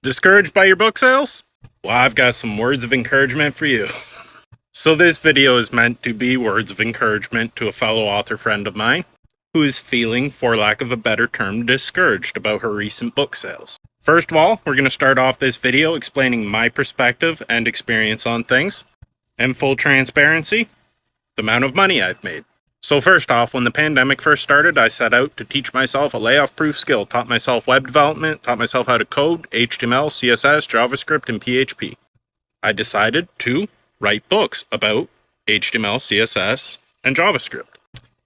Discouraged by your book sales? Well, I've got some words of encouragement for you. So this video is meant to be words of encouragement to a fellow author friend of mine who is feeling, for lack of a better term, discouraged about her recent book sales. First of all, we're going to start off this video explaining my perspective and experience on things, and full transparency, the amount of money I've made. So first off, when the pandemic first started, I set out to teach myself a layoff-proof skill, taught myself web development, taught myself how to code, HTML, CSS, JavaScript, and PHP. I decided to write books about HTML, CSS, and JavaScript.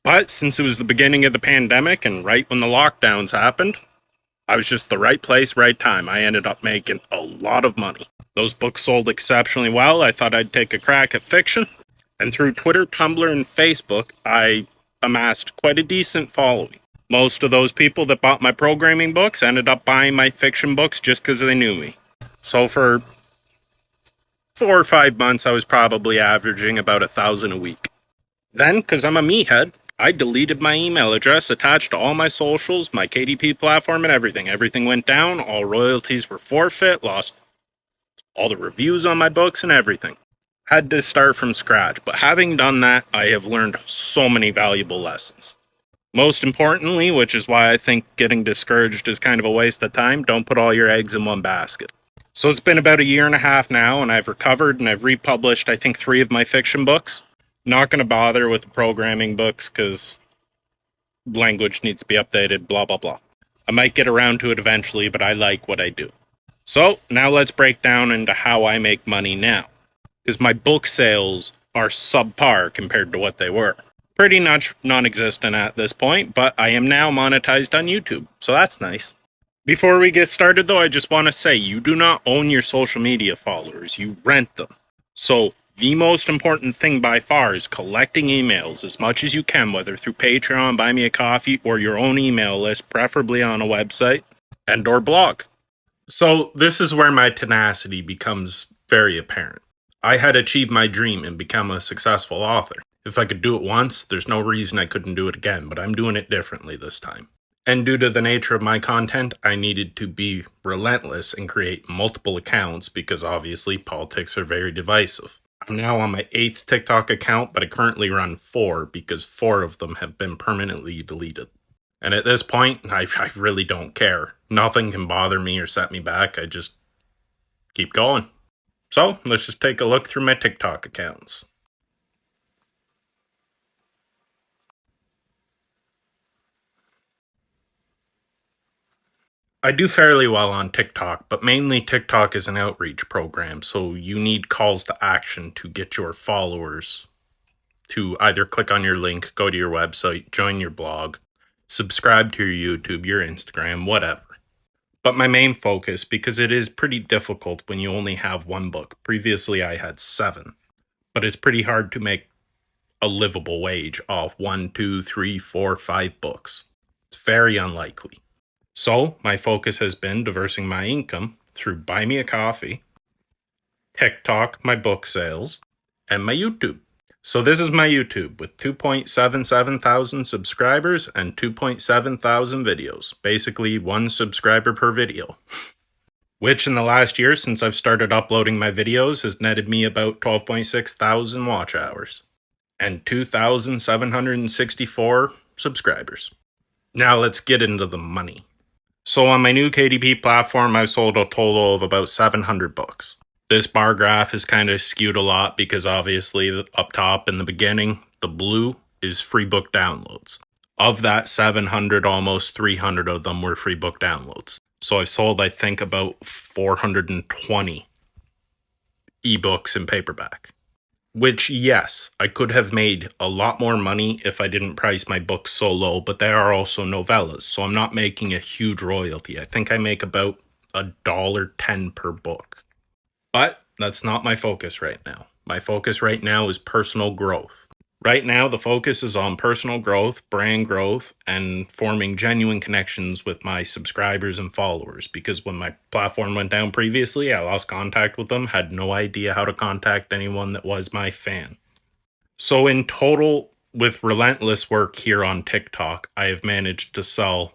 But since it was the beginning of the pandemic and right when the lockdowns happened, I was just the right place, right time. I ended up making a lot of money. Those books sold exceptionally well. I thought I'd take a crack at fiction. And through Twitter, Tumblr, and Facebook, I amassed quite a decent following. Most of those people that bought my programming books ended up buying my fiction books just because they knew me. So for 4 or 5 months, I was probably averaging about 1,000 a week. Then, because I'm a meathead, I deleted my email address attached to all my socials, my KDP platform, and everything. Everything went down, all royalties were forfeit, lost all the reviews on my books and everything. Had to start from scratch, but having done that, I have learned so many valuable lessons. Most importantly, which is why I think getting discouraged is kind of a waste of time, don't put all your eggs in one basket. So it's been about 1.5 years now, and I've recovered and I've republished, I think, 3 of my fiction books. Not going to bother with the programming books because language needs to be updated, blah, blah, blah. I might get around to it eventually, but I like what I do. So now let's break down into how I make money now. Because my book sales are subpar compared to what they were. Pretty much non-existent at this point, but I am now monetized on YouTube, so that's nice. Before we get started though, I just want to say you do not own your social media followers, you rent them. So the most important thing by far is collecting emails as much as you can, whether through Patreon, Buy Me a Coffee, or your own email list, preferably on a website and or blog. So this is where my tenacity becomes very apparent. I had achieved my dream and become a successful author. If I could do it once, there's no reason I couldn't do it again, but I'm doing it differently this time. And due to the nature of my content, I needed to be relentless and create multiple accounts because obviously politics are very divisive. I'm now on my 8th TikTok account, but I currently run 4 because 4 of them have been permanently deleted. And at this point, I really don't care. Nothing can bother me or set me back. I just keep going. So, let's just take a look through my TikTok accounts. I do fairly well on TikTok, but mainly TikTok is an outreach program, so you need calls to action to get your followers to either click on your link, go to your website, join your blog, subscribe to your YouTube, your Instagram, whatever. But my main focus, because it is pretty difficult when you only have 1 book. Previously, I had 7. But it's pretty hard to make a livable wage off 1, 2, 3, 4, 5 books. It's very unlikely. So, my focus has been diversifying my income through Buy Me a Coffee, TikTok, my book sales, and my YouTube. So this is my YouTube with 2.77 thousand subscribers and 2.7 thousand videos. Basically 1 subscriber per video. Which in the last year since I've started uploading my videos has netted me about 12.6 thousand watch hours. And 2,764 subscribers. Now let's get into the money. So on my new KDP platform, I've sold a total of about 700 books. This bar graph is kind of skewed a lot because obviously up top in the beginning, the blue is free book downloads. Of that 700, almost 300 of them were free book downloads. So I've sold, I think, about 420 ebooks in paperback. Which, yes, I could have made a lot more money if I didn't price my books so low, but they are also novellas, so I'm not making a huge royalty. I think I make about $1.10 per book. But that's not my focus right now. My focus right now is personal growth. Right now, the focus is on personal growth, brand growth, and forming genuine connections with my subscribers and followers. Because when my platform went down previously, I lost contact with them, had no idea how to contact anyone that was my fan. So in total, with relentless work here on TikTok, I have managed to sell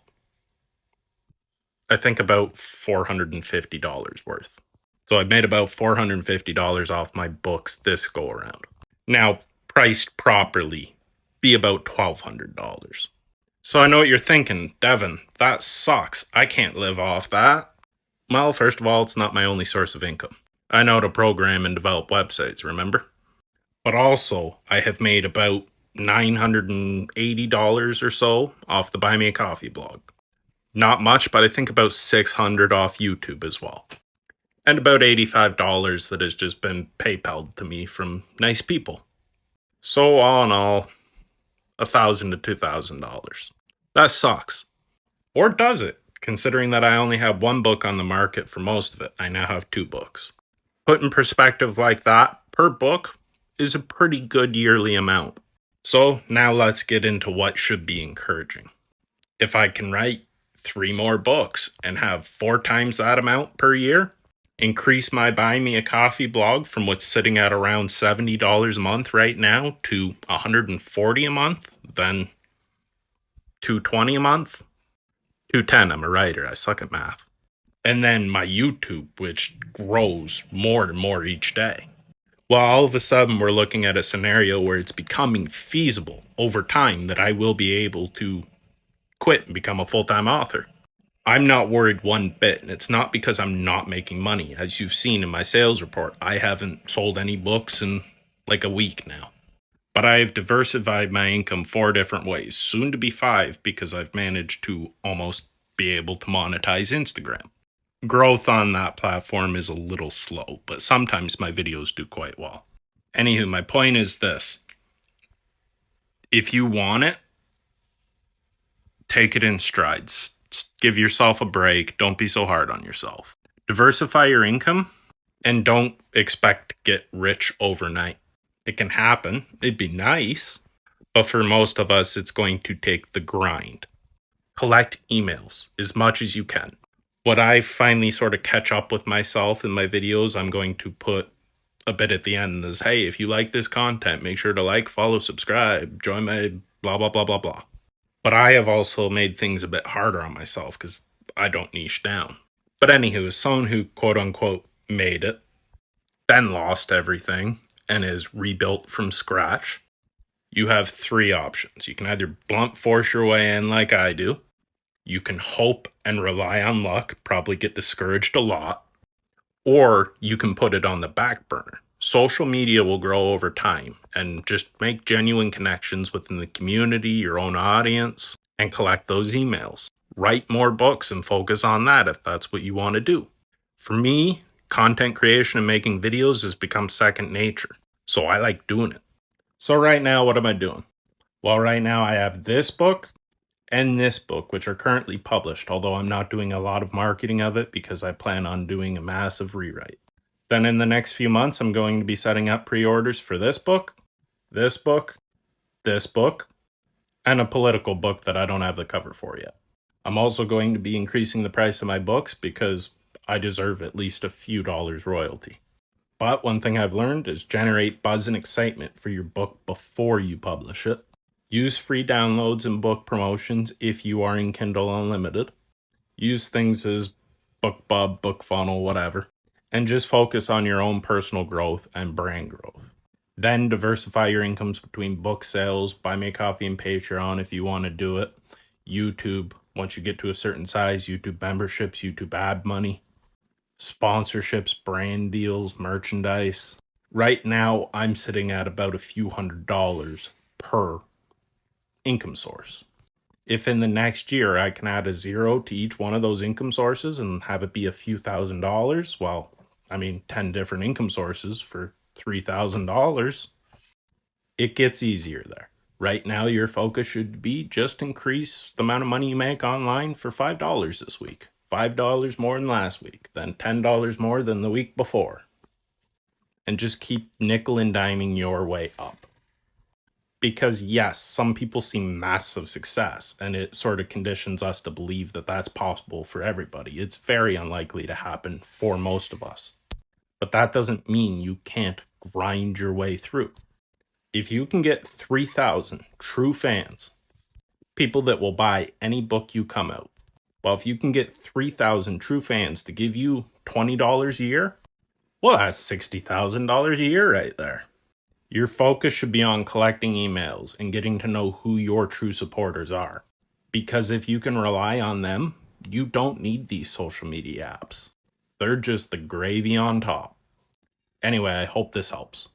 I think about $450 worth. So I made about $450 off my books this go around. Now, priced properly, be about $1,200. So I know what you're thinking, Devin, that sucks. I can't live off that. Well, first of all, it's not my only source of income. I know how to program and develop websites, remember? But also, I have made about $980 or so off the Buy Me a Coffee blog. Not much, but I think about $600 off YouTube as well. And about $85 that has just been PayPal'd to me from nice people. So all in all, $1,000 to $2,000. That sucks. Or does it? Considering that I only have one book on the market for most of it, I now have 2 books. Put in perspective like that, per book is a pretty good yearly amount. So now let's get into what should be encouraging. If I can write 3 more books and have 4 times that amount per year, increase my Buy Me a Coffee blog from what's sitting at around $70 a month right now to $140 a month, then $220 a month, $210. I'm a writer. I suck at math. And then my YouTube, which grows more and more each day. Well, all of a sudden, we're looking at a scenario where it's becoming feasible over time that I will be able to quit and become a full-time author. I'm not worried one bit, and it's not because I'm not making money. As you've seen in my sales report, I haven't sold any books in like a week now. But I have diversified my income 4 different ways, soon to be 5, because I've managed to almost be able to monetize Instagram. Growth on that platform is a little slow, but sometimes my videos do quite well. Anywho, my point is this. If you want it, take it in strides. Give yourself a break. Don't be so hard on yourself. Diversify your income and don't expect to get rich overnight. It can happen. It'd be nice. But for most of us, it's going to take the grind. Collect emails as much as you can. What I finally sort of catch up with myself in my videos, I'm going to put a bit at the end is, hey, if you like this content, make sure to like, follow, subscribe, join my blah, blah, blah, blah, blah. But I have also made things a bit harder on myself because I don't niche down. But anywho, as someone who quote unquote made it, then lost everything and is rebuilt from scratch, you have 3 options. You can either blunt force your way in like I do. You can hope and rely on luck, probably get discouraged a lot, or you can put it on the back burner. Social media will grow over time, and just make genuine connections within the community, your own audience, and collect those emails. Write more books and focus on that if that's what you want to do. For me, content creation and making videos has become second nature, so I like doing it. So right now, what am I doing? Well, right now I have this book and this book, which are currently published, although I'm not doing a lot of marketing of it because I plan on doing a massive rewrite. Then in the next few months, I'm going to be setting up pre-orders for this book, this book, this book, and a political book that I don't have the cover for yet. I'm also going to be increasing the price of my books because I deserve at least a few dollars royalty. But one thing I've learned is generate buzz and excitement for your book before you publish it. Use free downloads and book promotions if you are in Kindle Unlimited. Use things as BookBub, BookFunnel, whatever. And just focus on your own personal growth and brand growth. Then diversify your incomes between book sales, Buy Me a Coffee and Patreon if you want to do it. YouTube, once you get to a certain size, YouTube memberships, YouTube ad money. Sponsorships, brand deals, merchandise. Right now, I'm sitting at about a few $100s per income source. If in the next year I can add a 0 to each one of those income sources and have it be a few $1,000s, well, 10 different income sources for $3,000, it gets easier there. Right now, your focus should be just increase the amount of money you make online for $5 this week. $5 more than last week, then $10 more than the week before. And just keep nickel and diming your way up. Because yes, some people see massive success, and it sort of conditions us to believe that that's possible for everybody. It's very unlikely to happen for most of us. But that doesn't mean you can't grind your way through. If you can get 3,000 true fans, people that will buy any book you come out, Well, if you can get 3,000 true fans to give you $20 a year, well, that's $60,000 a year right there. Your focus should be on collecting emails and getting to know who your true supporters are. Because if you can rely on them, you don't need these social media apps. They're just the gravy on top. Anyway, I hope this helps.